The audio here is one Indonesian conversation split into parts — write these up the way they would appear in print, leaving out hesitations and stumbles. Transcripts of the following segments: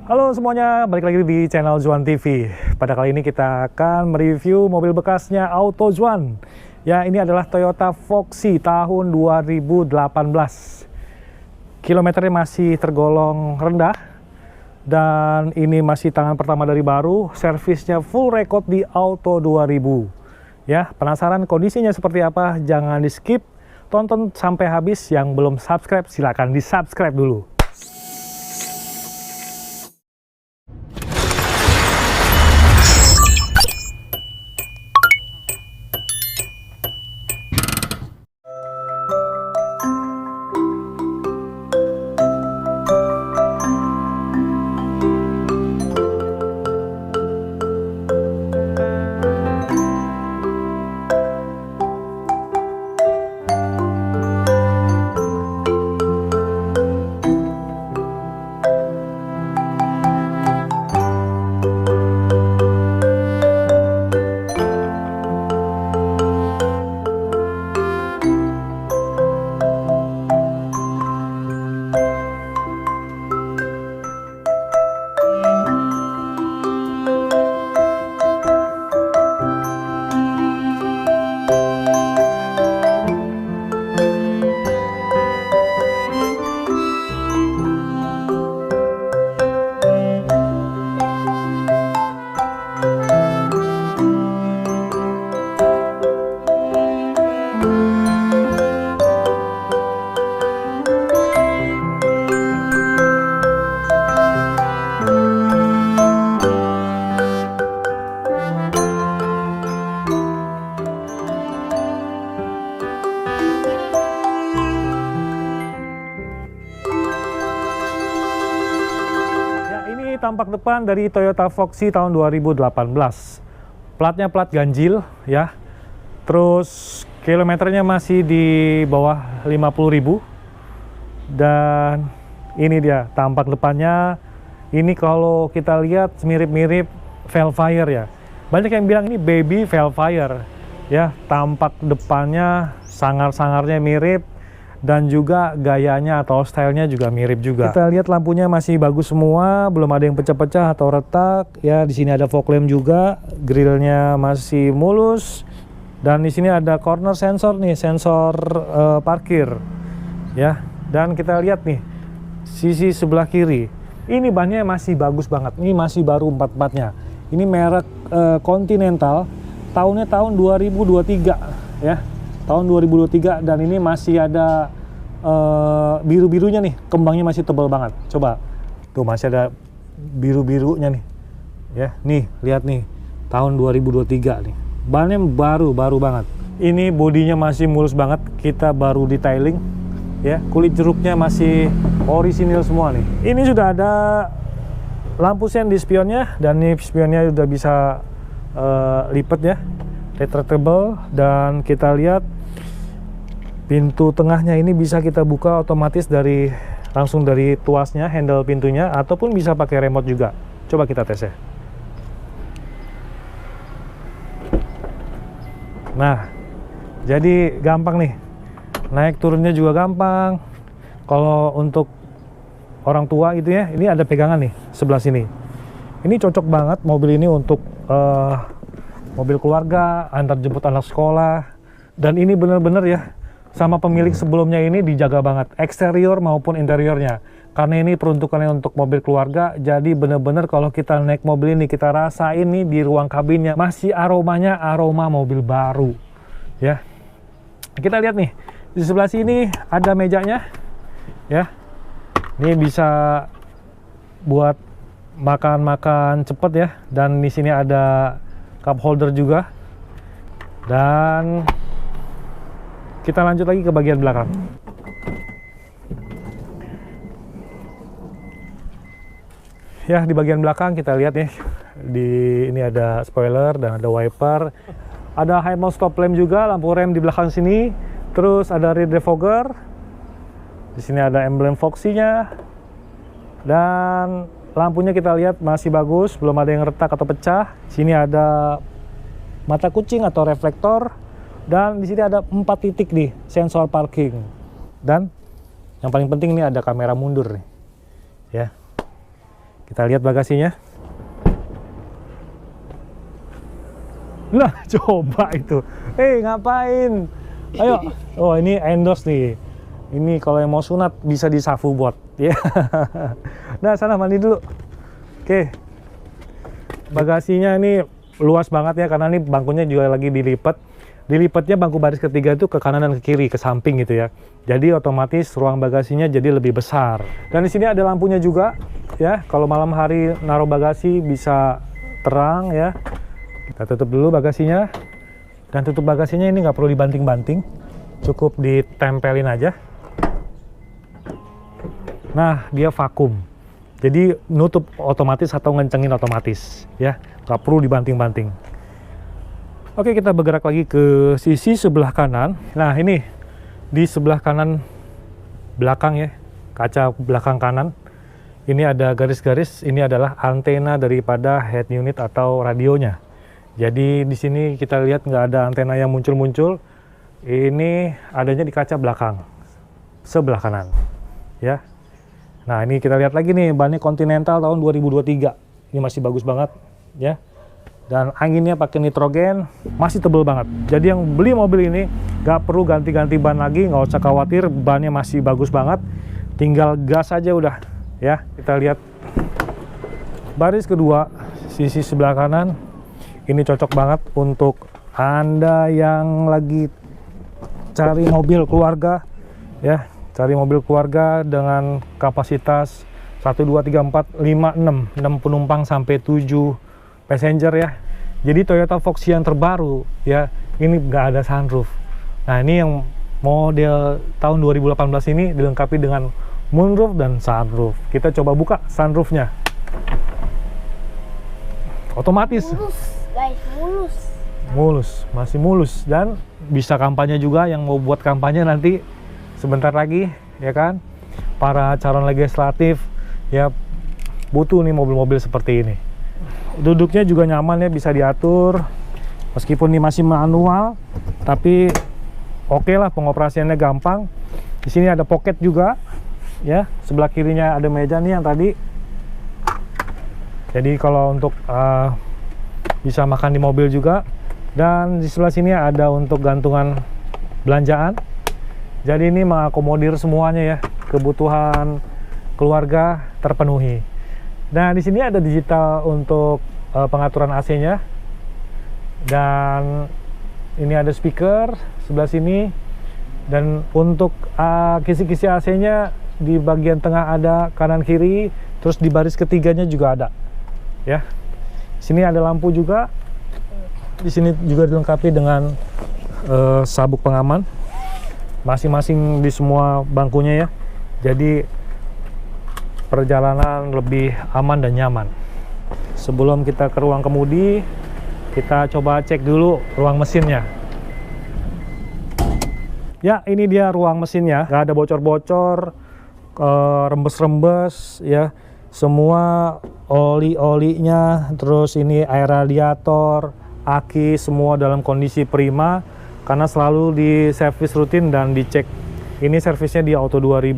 Halo semuanya, balik lagi di channel Zuan TV. Pada kali ini kita akan mereview mobil bekasnya AutoZuan. Ya, ini adalah Toyota Foxy tahun 2018. Kilometernya masih tergolong rendah. Dan ini masih tangan pertama dari baru. Servisnya full record di Auto 2000. Ya, penasaran kondisinya seperti apa? Jangan di skip. Tonton sampai habis. Yang belum subscribe, silakan di subscribe dulu. Tampak depan dari Toyota Foxy tahun 2018. Platnya plat ganjil ya. Terus kilometernya masih di bawah 50.000. Dan ini dia tampak depannya. Ini kalau kita lihat mirip-mirip Velfire ya. Banyak yang bilang ini baby Velfire ya. Tampak depannya sangar-sangarnya mirip. Dan juga gayanya atau stylenya juga mirip juga. Kita lihat lampunya masih bagus semua, belum ada yang pecah-pecah atau retak. Ya, di sini ada fog lamp juga, grillnya masih mulus. Dan di sini ada corner sensor nih, sensor parkir. Ya, dan kita lihat nih sisi sebelah kiri. Ini bannya masih bagus banget. Ini masih baru 44-nya. Ini merek Continental, tahunnya tahun 2023 ya. Tahun 2023 dan ini masih ada biru-birunya nih, kembangnya masih tebal banget. Coba tuh masih ada biru-birunya nih ya. Nih lihat nih, tahun 2023 nih, bannya baru banget. Ini bodinya masih mulus banget, kita baru detailing ya. Kulit jeruknya masih orisinil semua nih. Ini sudah ada lampu sen di spionnya, dan nih spionnya udah bisa lipat ya, retractable. Dan kita lihat pintu tengahnya ini bisa kita buka otomatis langsung dari tuasnya, handle pintunya, ataupun bisa pakai remote juga. Coba kita tes ya. Nah, jadi gampang nih, naik turunnya juga gampang. Kalau untuk orang tua gitu ya, ini ada pegangan nih sebelah sini. Ini cocok banget mobil ini untuk mobil keluarga, antar jemput anak sekolah. Dan ini bener-bener ya, sama pemilik sebelumnya ini dijaga banget, eksterior maupun interiornya. Karena ini peruntukannya untuk mobil keluarga, jadi bener-bener kalau kita naik mobil ini, kita rasain nih di ruang kabinnya, masih aromanya aroma mobil baru. Ya, kita lihat nih, di sebelah sini ada mejanya. Ya, ini bisa buat makan-makan cepet ya. Dan di sini ada cup holder juga. Dan kita lanjut lagi ke bagian belakang. Ya, di bagian belakang kita lihat nih, ini ada spoiler dan ada wiper. Ada high mount stop lamp juga, lampu rem di belakang sini. Terus ada rear defogger. Di sini ada emblem Foxy-nya. Dan lampunya kita lihat masih bagus, belum ada yang retak atau pecah. Sini ada mata kucing atau reflektor. Dan di sini ada 4 titik nih sensor parking. Dan yang paling penting ini ada kamera mundur nih. Ya. Kita lihat bagasinya. Nah, coba itu. Ngapain? Ayo. Oh, ini endorse nih. Ini kalau yang mau sunat bisa di Safu Bot. Ya. Nah, sana mandi dulu. Oke. Bagasinya ini luas banget ya, karena ini bangkunya juga lagi dilipat. Dilipatnya bangku baris ketiga itu ke kanan dan ke kiri, ke samping gitu ya. Jadi otomatis ruang bagasinya jadi lebih besar. Dan di sini ada lampunya juga ya. Kalau malam hari naruh bagasi bisa terang ya. Kita tutup dulu bagasinya. Dan tutup bagasinya ini nggak perlu dibanting-banting, cukup ditempelin aja. Nah, dia vakum. Jadi nutup otomatis atau ngencengin otomatis ya. Nggak perlu dibanting-banting. Oke, kita bergerak lagi ke sisi sebelah kanan. Nah, ini di sebelah kanan belakang ya, kaca belakang kanan. Ini ada garis-garis, ini adalah antena daripada head unit atau radionya. Jadi di sini kita lihat nggak ada antena yang muncul-muncul. Ini adanya di kaca belakang sebelah kanan ya. Nah, ini kita lihat lagi nih, bannya Continental tahun 2023. Ini masih bagus banget ya. Dan anginnya pakai nitrogen, masih tebel banget. Jadi yang beli mobil ini nggak perlu ganti-ganti ban lagi, nggak usah khawatir, bannya masih bagus banget. Tinggal gas aja udah ya. Kita lihat baris kedua, sisi sebelah kanan. Ini cocok banget untuk Anda yang lagi cari mobil keluarga ya. Cari mobil keluarga dengan kapasitas 1, 2, 3, 4, 5, 6 penumpang sampai 7 passenger ya. Jadi Toyota Foxy yang terbaru ya, ini nggak ada sunroof. Nah, ini yang model tahun 2018 ini dilengkapi dengan moonroof dan sunroof. Kita coba buka sunroofnya. Otomatis. Mulus, guys, mulus. Mulus, masih mulus. Dan bisa kampanye juga, yang mau buat kampanye nanti sebentar lagi ya kan. Para calon legislatif ya butuh nih mobil-mobil seperti ini. Duduknya juga nyaman ya, bisa diatur. Meskipun ini masih manual, tapi oke lah, pengoperasiannya gampang. Di sini ada pocket juga ya. Sebelah kirinya ada meja nih yang tadi. Jadi kalau untuk bisa makan di mobil juga. Dan di sebelah sini ada untuk gantungan belanjaan. Jadi ini mengakomodir semuanya ya, kebutuhan keluarga terpenuhi. Nah, di sini ada digital untuk pengaturan AC-nya. Dan ini ada speaker sebelah sini. Dan untuk kisi-kisi AC-nya di bagian tengah ada, kanan kiri, terus di baris ketiganya juga ada. Ya. Sini ada lampu juga. Di sini juga dilengkapi dengan sabuk pengaman. Masing-masing di semua bangkunya ya. Jadi perjalanan lebih aman dan nyaman. Sebelum kita ke ruang kemudi, kita coba cek dulu ruang mesinnya. Ya, ini dia ruang mesinnya. Nggak ada bocor-bocor, rembes-rembes ya. Semua oli-olinya, terus ini air radiator, aki, semua dalam kondisi prima. Karena selalu di servis rutin dan dicek. Ini servisnya di Auto 2000.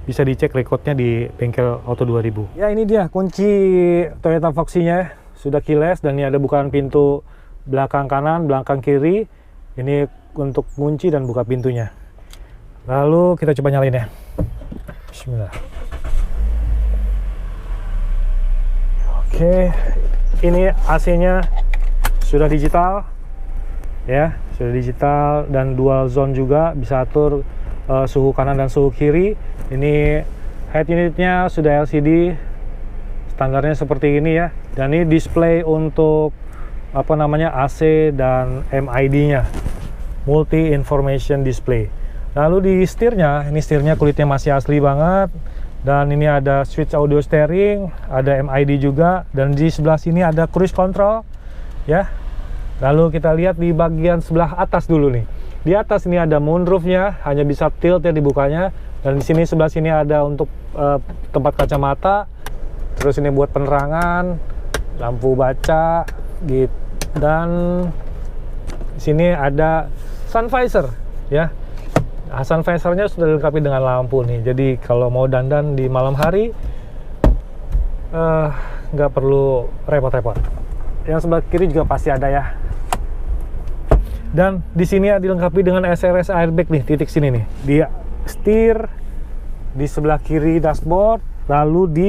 Bisa dicek rekodnya di bengkel Auto 2000. Ya, ini dia kunci Toyota Foxy-nya. Sudah keyless dan ini ada bukaan pintu belakang kanan, belakang kiri. Ini untuk kunci dan buka pintunya. Lalu kita coba nyalain ya. Bismillah. Oke, ini AC-nya sudah digital. Ya, sudah digital dan dual zone juga, bisa atur suhu kanan dan suhu kiri. Ini head unitnya sudah LCD, standarnya seperti ini ya. Dan ini display untuk AC dan MID-nya, multi information display. Lalu di setirnya, ini setirnya kulitnya masih asli banget. Dan ini ada switch audio steering, ada MID juga. Dan di sebelah sini ada cruise control ya. Lalu kita lihat di bagian sebelah atas dulu nih. Di atas ini ada moonroof-nya, hanya bisa tilt ya dibukanya. Dan di sini sebelah sini ada untuk tempat kacamata. Terus ini buat penerangan, lampu baca, gitu. Dan di sini ada sun visor, ya. Nah, sun visornya sudah dilengkapi dengan lampu nih. Jadi kalau mau dandan di malam hari, nggak perlu repot-repot. Yang sebelah kiri juga pasti ada ya. Dan di sini dilengkapi dengan SRS airbag nih, titik sini nih. Dia setir di sebelah kiri dashboard, lalu di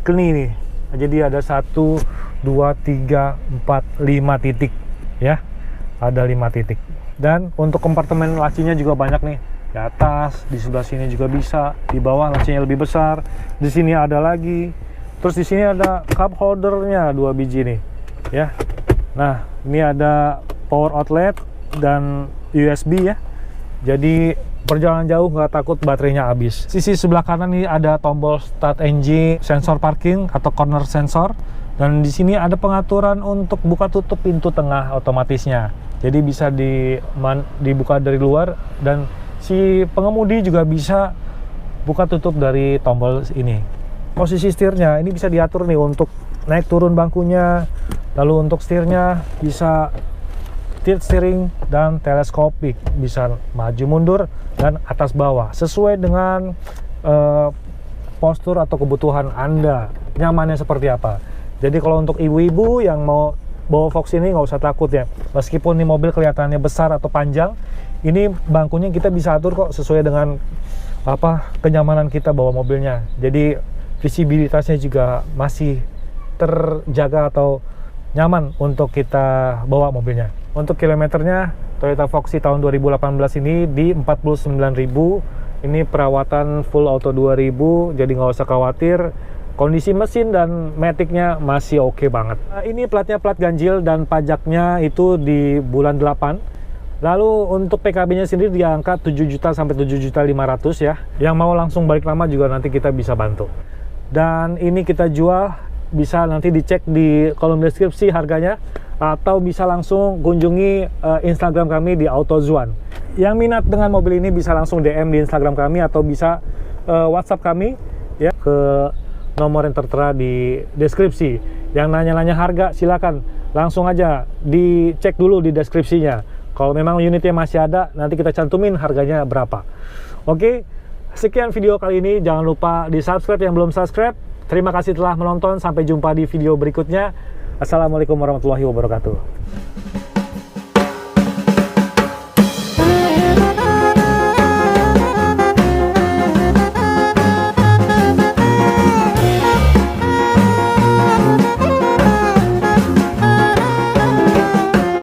keni nih. Jadi ada 1, 2, 3, 4, 5 titik ya. Ada 5 titik. Dan untuk kompartemen lacinya juga banyak nih. Di atas, di sebelah sini juga bisa. Di bawah lacinya lebih besar. Di sini ada lagi. Terus di sini ada cup holdernya 2 biji nih, ya. Nah, ini ada power outlet dan USB ya. Jadi perjalanan jauh nggak takut baterainya habis. Sisi sebelah kanan ini ada tombol start engine, sensor parking atau corner sensor. Dan di sini ada pengaturan untuk buka tutup pintu tengah otomatisnya. Jadi bisa dibuka dari luar dan si pengemudi juga bisa buka tutup dari tombol ini. Posisi setirnya ini bisa diatur nih untuk naik turun bangkunya. Lalu untuk setirnya bisa tilt steering dan teleskopik, bisa maju mundur dan atas bawah sesuai dengan postur atau kebutuhan Anda, nyamannya seperti apa. Jadi kalau untuk ibu-ibu yang mau bawa Fox ini nggak usah takut ya, meskipun ini mobil kelihatannya besar atau panjang, ini bangkunya kita bisa atur kok sesuai dengan kenyamanan kita bawa mobilnya. Jadi visibilitasnya juga masih terjaga atau nyaman untuk kita bawa mobilnya. Untuk kilometernya Toyota Foxy tahun 2018 ini di 49.000. Ini perawatan full auto 2000, jadi nggak usah khawatir. Kondisi mesin dan maticnya masih oke banget. Ini platnya plat ganjil dan pajaknya itu di bulan 8. Lalu untuk PKB-nya sendiri di angka 7 juta sampai 7.500.000 ya. Yang mau langsung balik lama juga nanti kita bisa bantu. Dan ini kita jual, bisa nanti dicek di kolom deskripsi harganya, atau bisa langsung kunjungi Instagram kami di AutoZuan. Yang minat dengan mobil ini bisa langsung DM di Instagram kami atau bisa WhatsApp kami ya ke nomor yang tertera di deskripsi. Yang nanya-nanya harga silakan langsung aja dicek dulu di deskripsinya. Kalau memang unitnya masih ada, nanti kita cantumin harganya berapa. Oke, sekian video kali ini. Jangan lupa di subscribe yang belum subscribe. Terima kasih telah menonton. Sampai jumpa di video berikutnya. Assalamualaikum warahmatullahi wabarakatuh.